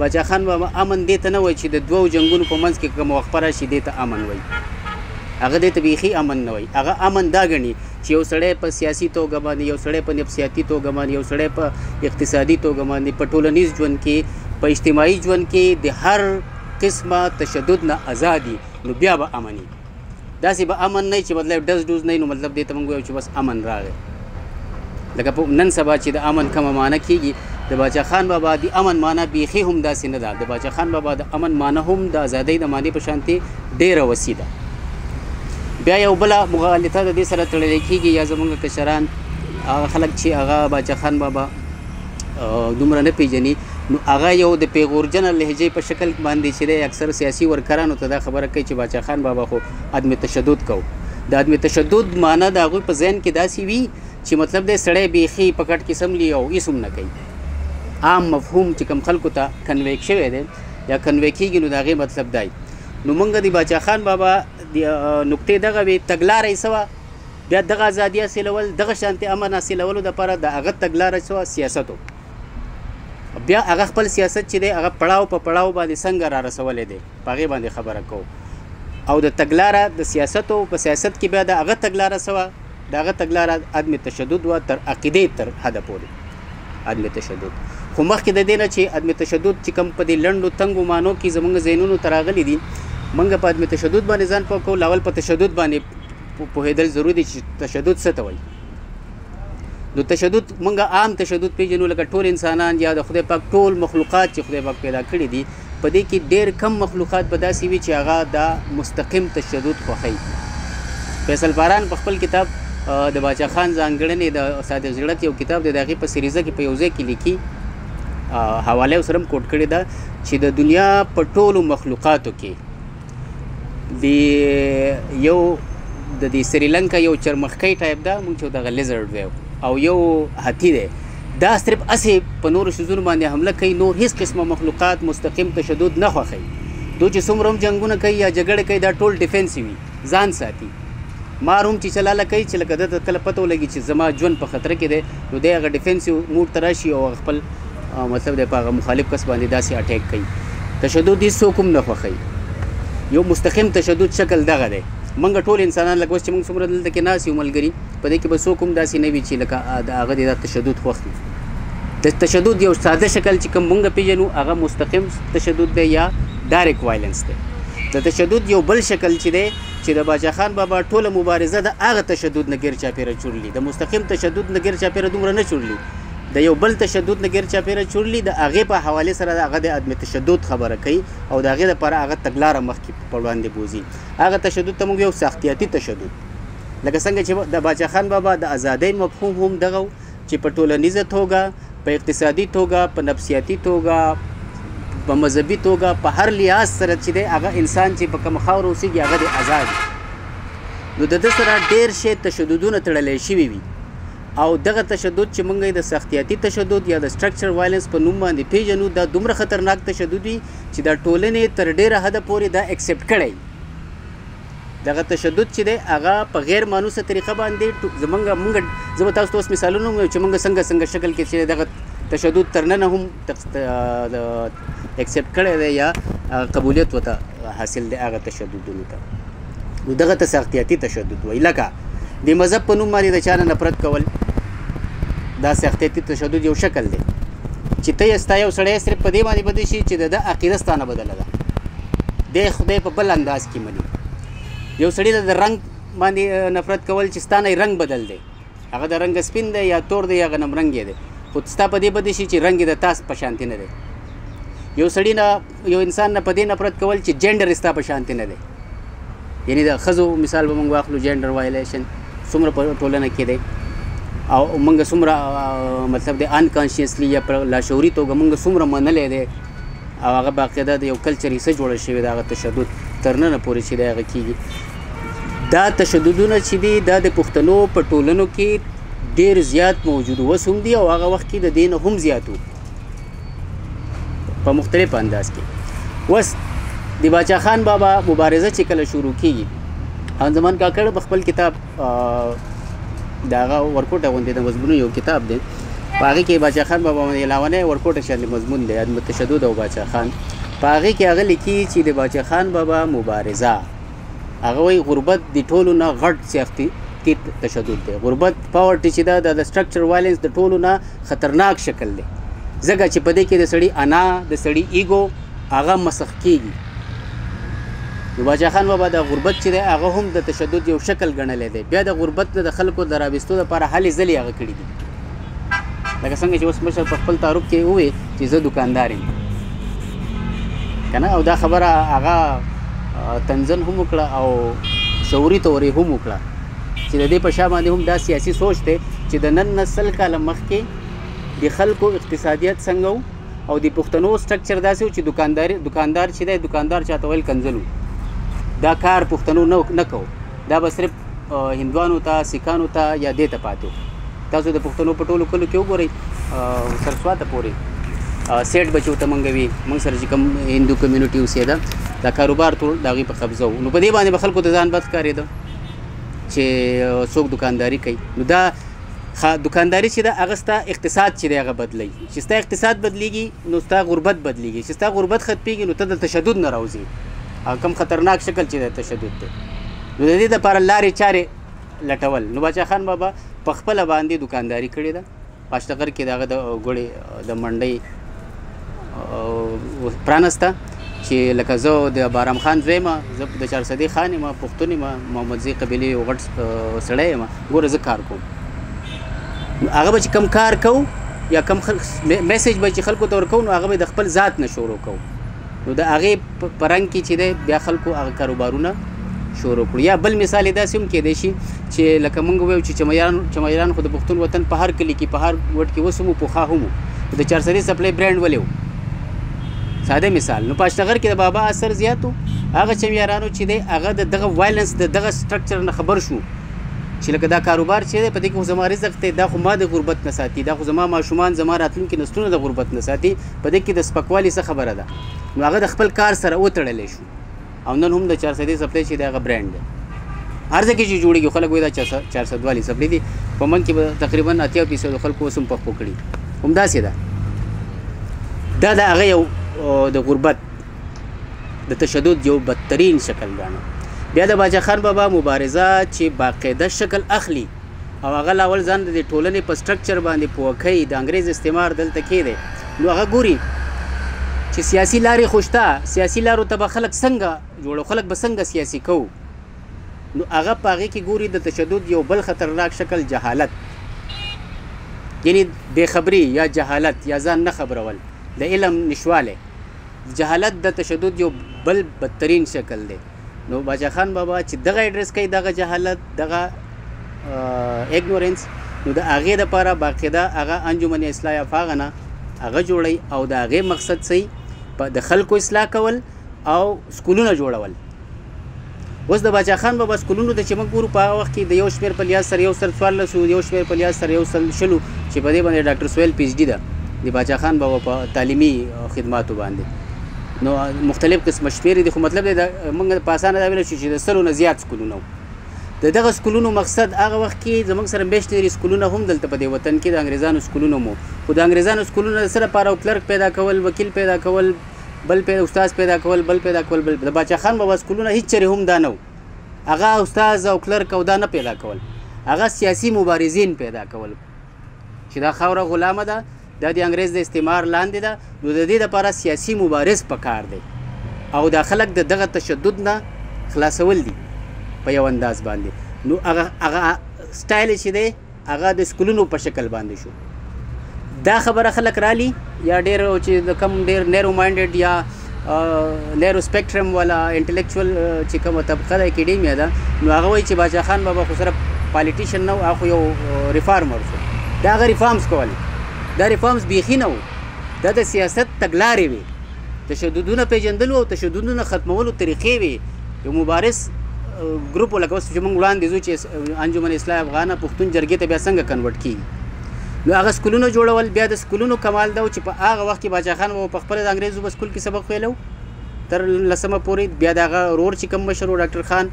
باچا خان بابا امن دې ته نه وایي چې د دوو جنګونو په منځ کې کومه وقفه راشي دې ته امن وایي. هغه دې ته بیخي امن نه وایي. هغه امن دا ګڼي چې یو سړی په سیاسي توګه باندې، یو سړی په نفسیاتي توګه باندې، یو سړی په اقتصادي توګه باندې، په ټولنیز ژوند کې، په اجتماعي ژوند کې د هر قسمه تشدد نه ازادي، نو بیا به امني. داسې به امن نه چې مطلب ډز ډوز نه، نو مطلب دې ته موږ وایو چې بس امن راغی. لکه په نن سبا چې د امن کومه معنی کېږي، د باچا خان بابا د امن معنی بیخي هم داسې نه ده. د باچا خان بابا د امن معنی هم د ازادۍ د معنی په شانتې ډېره وسیع ده. بیا یو بله مغالطه د دې سره تړلی کېږي، یا زموږ کشران هغه خلک چې هغه باچا خان بابا دومره نه پیژني، نو هغه یو د پیغورجنه لهجې په شکل باندې چې دی اکثر سیاسي ورکرانو ته دا خبره کوي چې باچا خان بابا خو عدم تشدد کو. د عدم تشدد معنی د هغوی په ذهن کې داسې وي چې مطلب دی سړی بیخي په کټ کې سملي او هېڅ هم نه کوي. عام مفهوم چې کوم خلکو ته کنوی شوی دی یا کنوی کېږي، نو د هغې مطلب دی. نو موږ د باچا خان بابا د نقطې دغه وې تګلاره یې څه وه، بیا دغه ازادي حاصلول، دغه شانتې امن حاصلولو دپاره د هغه تګلاره څه وه، سیاست و. بیا هغه خپل سیاست چې دی هغه پړاو په پړاو باندې څنګه را رسولی دی، په هغې باندې خبره کوو. او د تګلاره د سیاست و، په سیاست کې بیا د هغه تګلاره څه وه، د هغه تګلاره عدم تشدد وه، تر عقیدې تر حده پورې عدم تشدد. خو مخکې د دې نه چې عدم تشدد چې کوم په دې لنډو تنګو معنو کې زموږ ذهنونو ته راغلي دي، موږ په عدم تشدد باندې ځان پوه کوو. اول په تشدد باندې پوهېدل ضروري دي چې تشدد څه ته وایي. نو تشدد موږ عام تشدد پیژنو، لکه ټول انسانان یا د خدای پاک ټول مخلوقات چې خدای پاک پیدا کړي دي، په دې کې ډېر کم مخلوقات به داسې وي چې هغه دا مستقیم تشدد خوښوي. فیصل باران په خپل کتاب د باچا خان ځانګړنې د صادق زړک یو کتاب دی، د هغې په سریزه کې په یو ځای کې لیکي، حواله یې سره هم کوټ کړې ده، چې د دنیا په ټولو مخلوقاتو کې د یو د دې سریلنکا یو چرمخکی ټایپ ده، موږ چې دغه لیزرډ ویو، او یو هاتي دی، دا صرف اسې په نورو شیزونو باندې حمله کوي، نور هیڅ قسمه مخلوقات مستقیم تشدد نه خوښوي. دو چې څومره هم جنګونه کوي یا جګړې کوي، دا ټول ډیفینسي وي، ځان ساتي. مار هم چې چلاله کوي چې لکه ده ته کله پته ولګي چې زما ژوند په خطره کې دی، نو دی هغه ډیفینسي موډ ته راشي او خپل مطلب دی په هغه مخالف کس باندې داسې اټیک کوي. تشدد هېڅ څوک هم نه خوښوي. یو مستقیم تشدد شکل دغه دی. موږ ټول انسانان لکه اوس چې موږ څومره دلته کې ناست یو ملګري، په دې کې به څوک هم داسې نه وي چې لکه هغه د تشدد خوښ وي. د تشدد یو ساده شکل چې کوم موږ پیژنو هغه مستقیم تشدد دی یا ډایرکټ وایلنس دی. د تشدد یو بل شکل چې دی چې د باچا خان بابا ټوله مبارزه د هغه تشدد نه ګیر چاپېره چورلي، د مستقیم تشدد نه ګیر چاپېره دومره نه چورلي، د یو بل تشدد نه ګیر چاپېره چورلي. د هغې په حوالې سره هغه د عدم تشدد خبره کوي او د هغې دپاره هغه تګلاره مخکې په وړاندې بوځي. هغه تشدد ته موږ یو سختیاتي تشدد، لکه څنګه چې د باچا خان بابا د ازادۍ مفهوم هم دغه چې په ټولنیزه توګه، په اقتصادي توګه، په نفسیاتي توګه، په مذهبي توګه، په هر لحاظ سره چې دی هغه انسان چې په کومه خاوره اوسېږي هغه د ازاد. نو د ده سره ډېر شی تشددونه تړلی شوي وي، او دغه تشدد چې موږ یې د سختیاتي تشدد یا د سټرکچر وایلنس په نوم باندې پیژنو، دا دومره خطرناک تشدد وي چې دا ټولنې تر ډېره حده پورې دا اکسپټ کړی. دغه تشدد چې دی هغه په غیر مانوسه طریقه باندې موږ زه به تاسو ته اوس مثالونه ووایم چې موږ څنګه شکل کې چې دغه تشدد تر ننه هم اکسپټ کړی دی یا قبولیت ورته حاصل دی هغه تشددونو ته. نو دغه ته سختیاتي تشدد وایي. لکه د مذهب په نوم باندې د چا نه نفرت کول، دا سختیاتي تشدد یو شکل دی چې ته ستا یو سړی صرف په دې باندې بدل شي چې د ده عقیده ستا نه بدله ده، دی خدای په بل انداز کې مني. یو سړي د رنګ باندې نفرت کول چې ستا نه رنګ بدل دی، هغه د رنګ سپین دی یا تور دی یا غنم رنګ دی، خو ستا په دې بدل شي چې رنګ یې د تاس په شانتې نه دی. یو سړي نه یو انسان نه په دې نفرت کول چې جینډر ستا په شانتې نه دی، یعنی د ښځو مثال به موږ واخلو، جینډر وایلیشن څومره په ټولنه کې دی، او موږ څومره مطلب د انکانشیسلی یا په لاشعوري توګه موږ څومره منلی دی، او هغه باقاعده د یو کلچر حصه جوړه شوې ده. هغه تشدد تر ننه پورې چې دی هغه کېږي. دا تشددونه چې دي دا د پښتنو په ټولنو کې ډېر زیات موجود اوس هم دي، او هغه وخت کې د دې نه هم زیات وو په مختلف انداز کې. اوس د باچا خان بابا مبارزه چې کله شروع کېږي، خان زمان کاکړ په خپل کتاب د هغه ورکوټه غوندې د مضمونو یو کتاب دی، په هغې کې باچا خان بابا علاوه ورکوټه شان مضمون دی تشدد او باچا خان. په هغې کې هغه لیکي چې د باچا خان بابا مبارزه هغه وایي غربت د ټولو نه غټ سیاستي تشدد دی. غربت پاورټي چې دا د سټرکچر وایلنس د ټولو نه خطرناک شکل دی ځکه چې په دې کې د سړي انا د سړي ایګو هغه مسخ کېږي. نو باچا خان بابا د غربت چې دی هغه هم د تشدد یو شکل ګڼلی دی. بیا د غربت نه د خلکو د رابستو لپاره هلې ځلې هغه کړي دي لکه څنګه چې اوس مشر په خپل تعارف کې ووایي چې زه دوکاندار یم که نه. او دا خبره هغه تنزن هم وکړه او شعوري طور یې هم وکړه چې د دې په شا باندې هم دا سیاسي سوچ دی چې د نن نه 100 کاله مخکې د خلکو اقتصادیت څنګه و او د پښتنو سټرکچر داسې و چې دوکاندار چې دی دوکاندار چاته ویل کنځل و. دا کار پښتنو نه کوو، دا به صرف هندوانو ته سیکانو ته یا دې ته پاتې و. تاسو د پښتنو په ټولو کلو کې وګورئ سرسواته پورې سیټ بچو ته موږ وي موږ سره چې کوم هندو کمیونټي اوسېده دا کاروبار ټول د هغوی په قبضه و. نو په دې باندې به خلکو ته ځان بد ښکارېده چې څوک دوکانداري کوي. نو دا دوکانداري چې ده هغه ستا اقتصاد چې دی هغه بدلوي. چې ستا اقتصاد بدلیږي نو ستا غربت بدلیږي. چې ستا غربت ختمیږي نو ته د تشدد نه راوځي. کم خطرناک شکل چې د تشدد دی. نو د دې دپاره لارې چارې لټول. نو باچا خان بابا په خپله باندې دوکانداري کړې ده. پاشتغر کې د هغه د ګوړې د منډۍ پرانسته چې لکه زه د بارام خان زوی یم، زه د چارسدي خان یم، پښتون یم، محمدزي قبیلې یو غټ سړی یم. ګوره زه کار کوم. هغه به چې کم کار کوو یا کم میسیج به چې خلکو ته ورکوو نو هغه به د خپل ذات نه شروع کوو. نو د هغې په رنګ کې چې دی بیا خلکو هغه کاروبارونه شروع کړو. یا بل مثال یې داسې هم کیدی شي چې لکه موږ ووایو چې چمایران خو د پښتون وطن په هر کلي کې په هر وډ کې اوس هم و پخوا هم و د چارسدي سپلای برانډ ولې و ساده مثال. نو پاشتغر کې د بابا اثر زیات و. هغه چمیارانو چې دی هغه د دغه وایلنس د دغه سټرکچر نه خبر شو چې لکه دا کاروبار چې دی په دې کې خو زما رزق دی، دا خو ما د غربت نه ساتي، دا خو زما ماشومان زما راتلونکي نسلونه د غربت نه ساتي، په دې کې د سپکوالي څه خبره ده. نو هغه د خپل کار سره وتړلی شو او نن هم د چارسدي سپلای چې دی هغه برانډ دی. هر ځای کې چې جوړېږي خلک وایي دا 400 والي سپلای دي. په من کې به تقریبا 80% خلکو اوس هم پخپو کړي. همداسې ده. دا د هغه یو د غربت د تشدد یو بدترین شکل ګاڼه. بیا د باچا خان بابا مبارزه چې باقاعده شکل اخلي او هغه لاول ځان د ټولنې په سټرکچر باندې پوه کوي د انګریز استعمار دلته کې دی. نو هغه ګوري چې سیاسي لارې خو شته، سیاسي لارو ته به خلک څنګه جوړو، خلک به څنګه سیاسي کوو. نو هغه په هغې کې ګوري د تشدد یو بل خطرناک شکل جهالت، یعنی بېخبري یا جهالت یا ځان نه خبرول، د علم نشوالی. جهالت د تشدد یو بل بدترین شکل دی. نو باچا خان بابا چې دغه ایډرس کوي دغه جهالت دغه اګنورنس، نو د هغې دپاره باقاعده هغه انجمن اصلاح افاغه نه هغه جوړوي او د هغې مقصد صحیح د خلکو اصلاح کول او سکولونه جوړول. اوس د باچا خان بابا سکولونو ته چې موږ ګورو په هغه وخت کې د یو شمېر په لیاز سره 114 یو شمېر په لیاز سره 120 چې په دې باندې ډاکټر سهیل پی ایچ ډي ده د باچا خان بابا په تعلیمي خدماتو باندې. نو مختلف قسمه شمېرې دي، خو مطلب دی موږ په اسانه دا ویلی شو چې د 100 نه زیات سکولونه وو. د دغه سکولونو مقصد هغه وخت کې زموږ سره میشنري سکولونه هم دلته په دې وطن کې د انګریزانو سکولونه مو، خو د انګریزانو سکولونه د څه لپاره کلرک پیدا کول، وکیل پیدا کول، بل استاد پیدا کول، بل پیدا کول. بل د باچا خان بابا سکولونه هیڅ چېرې هم دا نه و. هغه استاد او کلرک او دا نه پیدا کول، هغه سیاسي مبارزین پیدا کول چې دا خاوره غلامه ده، دا د انګریز د استعمار لاندې ده. نو د دې دپاره سیاسي مبارز پکار دی او دا خلک د دغه تشدد نه خلاصول دي په یو انداز باندې. نو هغه سټایل چې دی هغه د سکولونو په شکل باندې شو. دا خبره خلک رالي یا ډېر چې د کم ډېر نیرو مایندډ یا نیرو سپیکټرم والا انټلیکچوال چې کومه طبقه د اکیډیمیا ده، نو هغه وایي چې باچا خان بابا خو صرف پالیټیشن نه و، هغه خو یو ریفارمر شو. دا هغه ریفارمز کول، دا ریفارمز بیخي نه و، دا د سیاست تګلارې وې، تشددونه پېژندلو او تشددونه ختمولو طریقې وې. یو مبارز ګروپ لکه اوس چې موږ وړاندې ځو چې انجمن اصلاح افغانه پښتون جرګې ته بیا څنګه کنورټ کېږي. نو هغه سکولونه جوړول. بیا د سکولونو کمال دا و چې په هغه وخت کې باچا خان په خپله د انګریزو په سکول کې سبق ویلو تر 10مه پورې. بیا د هغه ورور چې کوم مشر و ډاکټر خان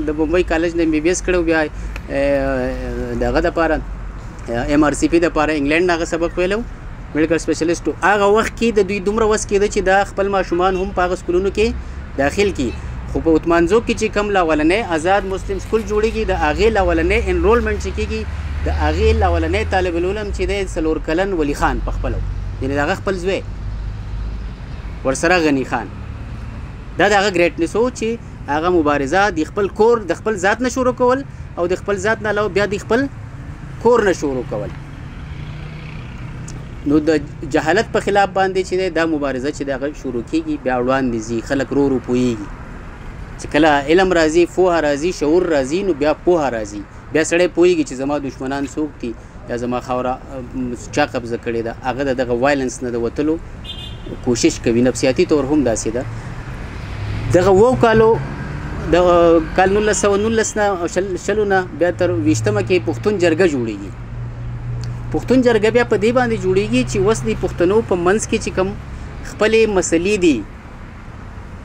د بمبئی کالج نه MBBS کړی، بیا د هغه دپاره MRCP دپاره انګلینډ نه هغه سبق ویلو میډیکل سپیشلیسټ هغه وخت کې د دوی دومره وس کېده چې دا خپل ماشومان هم په هغه سکولونو کې داخل کړي خو په اتمانزوب کې چې کوم لاولنی آزاد مسلم سکول جوړېږي د هغې لاولنی انرولمنټ چې کېږي د هغې لاولنی طالب العلم چې دی 4 کلن ولی خان په خپلو یعنې د هغه خپل زوی ورسره غني خان دا د هغه ګریټنس و چې هغه مبارزه د خپل کور د خپل ذات نه شروع کول او د خپل ذات نه علاوه بیا د خپل کور نه شروع کول نو د جهالت په خلاف باندې چې دا مبارزه چې دغه شروع کیږي بیا وړاندې ځي خلک رو پوهېږي چې کله علم راځي پوهه راځي شعور راځي نو بیا پوهه راځي بیا سړی پوهېږي چې زما دشمنان څوک دي یا زما خاوره چا قبضه کړې ده هغه د دغه وایلنس نه د وتلو کوشش کوي نفسیاتي طور هم داسې ده دغه 7 کالو د کال 1919 نه شلو نه بیا تر 20مه کې پښتون جرګه جوړېږي پښتون جرګه بیا په دې باندې جوړېږي چې اوس د پښتنو په منځ کې چې کوم خپلې مسلې دي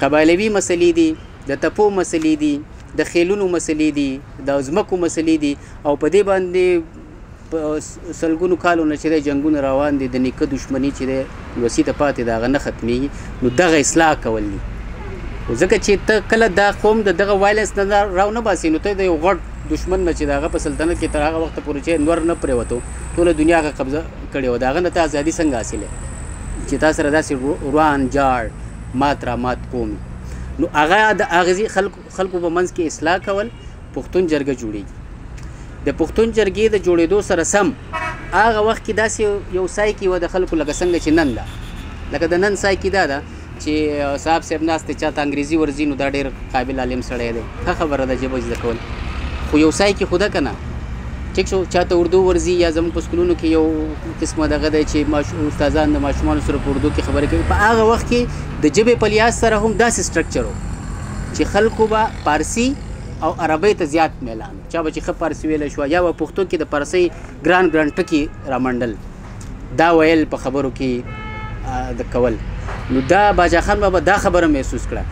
قبایلوي مسلې دي د تپو مسلې دي د خیلونو مسلې دي د ځمکو مسلې دي او په دې باندې په سلګونو کالو نه چې د جنګونه روان دي د نیکه دشمني چې د وسیته پاتې د هغه نه ختمېږي نو دغه اصلاح کول دي ځکه چې ته کله دا قوم د دغه وایلنس نه راو نه باسي نو ته د یو غټ دشمن نه چې د هغه په سلطنت کې تر هغه وخته پورې چې نور نه پرېوتو ټوله دنیا هغه قبضه کړې وه د هغه نه ته ازادي څنګه حاصلې چې تا سره داسې روان جاړ مات رامات قوم نو هغه د اغزي خلکو په منځ کې اصلاح کول پښتون جرګه جوړېږي د پښتون جرګې د جوړېدو سره سم هغه وخت کې داسې یو سایکي وه د خلکو لکه څنګه چې نن ده لکه د نن سایکي دا ده چې صاحب ناست دی چاته انګریزي ورځي نو دا ډېر قابل عالم سړی دی ښه خبره ده ژبه زده کول خو یو سایکي خو ده که نه ټیک شو چاته اردو ورځي یا زموږ په سکولونو کې یو قسمه دغه دی چې استادان د ماشومانو سره په اردو کې خبرې کوي په هغه وخت کې د ژبې په لحاظ سره هم داسې سټرکچر و چې خلکو به پارسي او عربۍ ته زیات میلان چا به چې ښه پارسي ویلی شوه یا به پښتو کې د پارسۍ ګران ټکي رامنډل دا ویل په خبرو کې د کول نو دا باچا خان بابا دا خبره محسوس کړه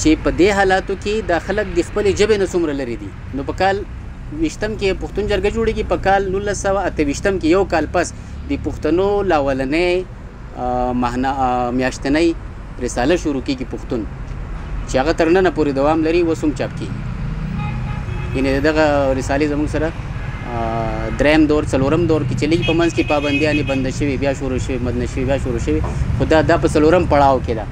چې په دې حالاتو کې دا خلک د خپلې ژبې نه څومره لرې دي نو په کال 20م کې پښتون جرګه جوړېږي په کال 1928م کې یو کال پس د پښتنو لاولنۍ میاشتنۍ رساله شروع کېږي پښتون چې هغه تر ننه پورې دوام لري اوس هم چاپ کېږي یعنې دغه رسالې زموږ سره دریم دور څلورم دور کې چې لږ په منځ کې پابندیانې بنده شوي بیا شروع شوي مدنه شوي بیا شروع شوي خو دا په څلورم پړاو کې ده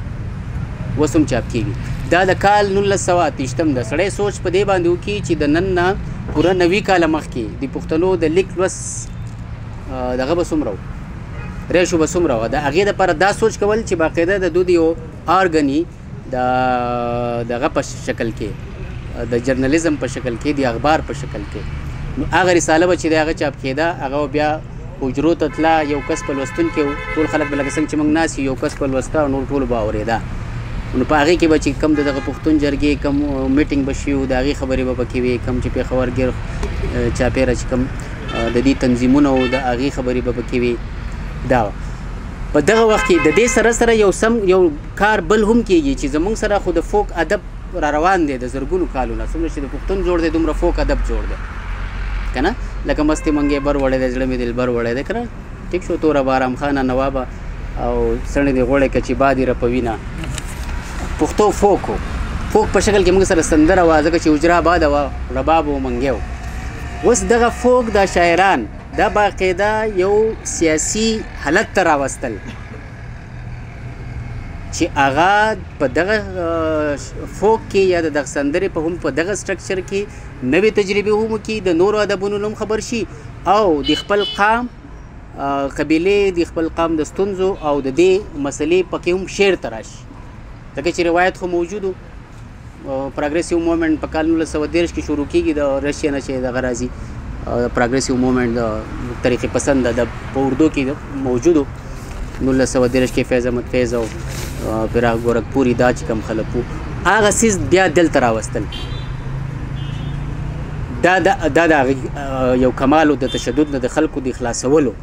اوس هم چاپ کېږي دا د کال 1928م ده سړی سوچ په دې باندې وکړي چې د نن نه پوره 90 کاله مخکې د پښتنو د لیک لوست دغه به څومره و ریشو به څومره وه د هغې دپاره دا سوچ کول چې باقاعده د دوی یو آرګني دغه په شکل کې د جرنالیزم په شکل کې د اخبار په شکل کې نو هغه رساله به چې دی هغه چاپ کېده هغه بیا حجرو ته تله یو کس په لوستونکي و ټول خلک به لکه څنګه چې موږ ناست یو کس په لوسته او نور ټولو به اورېده نو په هغې کې به چې کوم د دغه پښتون جرګې کوم میټینګ به شي د هغې خبرې به پکې وي کوم چې پېښور ګیر چاپېره چې کوم د دې تنظیمونه و د هغې خبرې به پکې وي دا په دغه وخت کې د دې سره سره یو کار بل هم کېږي چې زموږ سره خو د فوک ادب را روان دی د زرګونو کالونه څومره چې د پښتون جوړ دی دومره فوک ادب جوړ دی که نه لکه مستې منګې بر وړی دی زړه مې دلبر وړی دی که نه ټیک شو توره بارام خانه نوابه او څڼې دې غوړی که چې باد یې رپوینه پښتو فوک و فوک په شکل کې موږ سره سندره وه ځکه چې اجرا باده وه رباب و منګی و اوس دغه فوک دا شاعران دا باقاعده یو سیاسي حالت ته راوستل چې هغه په دغه فوک کې یا د دغه سندرې په هم په دغه سټرکچر کې نوې تجربې هم وکړي د نورو ادبونو هم خبر شي او د خپل قام قبیلې د خپل قام د ستونزو او د دې مسلې پکې هم شعر ته راشي ځکه چې روایت خو موجودو پروګریسیو موومنټ په کال 1913 کې شروع کېږي د رشیا نه چې دغه راځي پروګریسیو موومنټ د طریقې پسند د په اردو کې موجودو 1913 کې فیض احمد فیض او فراق گورکپوري دا چې کوم خلک وو هغه څیز بیا دلته راوستل دا د یو کمال د تشدد نه د خلکو د خلاصولو